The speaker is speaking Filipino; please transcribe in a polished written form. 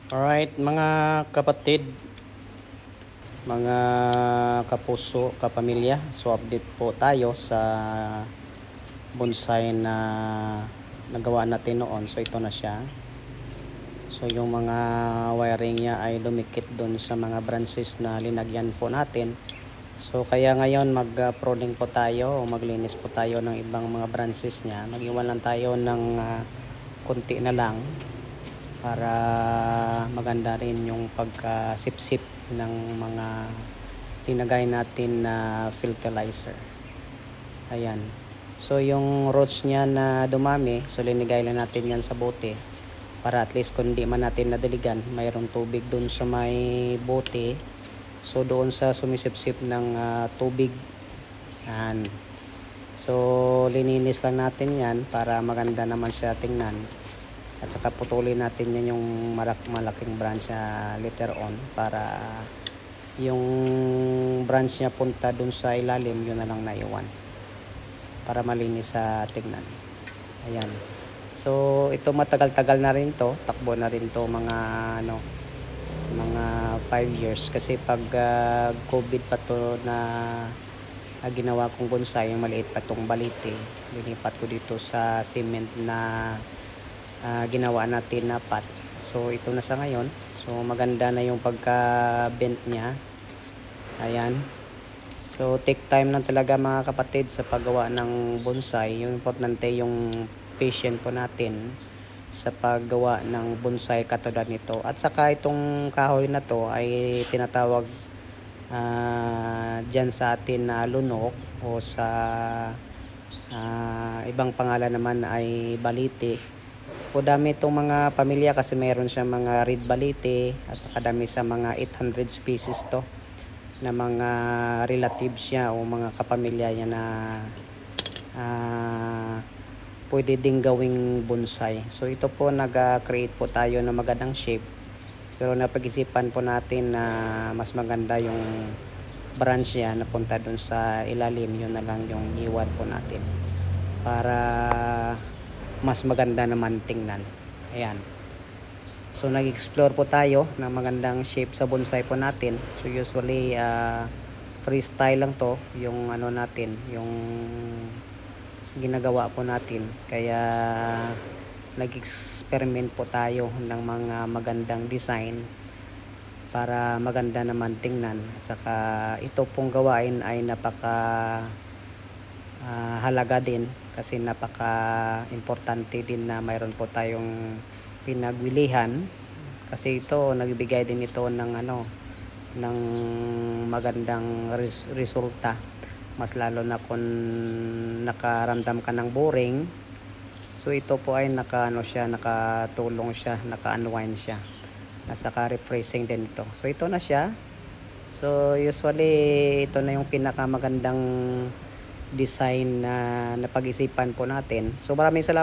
Alright, mga kapatid, mga kapuso, kapamilya. So update po tayo sa bonsai na nagawa natin noon. So ito na siya. So yung mga wiring niya ay dumikit doon sa mga branches na linagyan po natin. So kaya ngayon mag-pruning po tayo o maglinis po tayo ng ibang mga branches niya. Mag-iwan lang tayo ng konti na lang para maganda rin yung pagkasip-sip ng mga linagay natin na fertilizer. Ayan. So yung roots niya na dumami, so linigay lang natin yan sa bote para at least kung di man natin nadiligan, mayroong tubig dun sa may bote. So doon sa sumisip-sip ng tubig. Ayan. So lininis lang natin yan para maganda naman siya tingnan. At saka putulin natin yan yung malaking branch later on para yung branch niya punta dun sa ilalim, yun na lang naiwan para malinis sa tignan. Ayan. So ito matagal-tagal na rin to, takbo na rin to mga mga 5 years kasi pag COVID pa to na ginawa kong bonsai, yung maliit pa tong balite, linipat ko dito sa cement na ginawa natin na pot. So ito na sa ngayon. So maganda na yung pagka-bent niya. Ayan. So take time lang talaga mga kapatid sa paggawa ng bonsai. Yung importante yung patient po natin sa paggawa ng bonsai katulad nito. At saka itong kahoy na to ay tinatawag dyan sa atin na lunok o sa ibang pangalan naman ay balite. Po dami itong mga pamilya kasi meron siya mga red balite at saka dami sa mga 800 species to na mga relatives niya o mga kapamilya niya na pwede ding gawing bonsai. So ito po nag-create po tayo ng magandang shape, pero napag-isipan po natin na mas maganda yung branch niya na punta dun sa ilalim, yun na lang yung iwan po natin para mas maganda naman tingnan. Ayan. So nag-explore po tayo ng magandang shape sa bonsai po natin. So usually freestyle lang to yung natin, yung ginagawa po natin. Kaya nag-experiment po tayo ng mga magandang design para maganda naman tingnan. At saka ito pong gawain ay napaka halaga din kasi napaka importante din na mayroon po tayong pinagwilihan kasi ito nagbibigay din ito ng ng magandang resulta, mas lalo na kung nakaramdam ka ng boring. So ito po ay nakatulong siya, naka-unwind siya, nasaka refreshing din ito. So ito na siya. So usually ito na yung pinakamagandang design na napag-isipan po natin. So maraming salamat.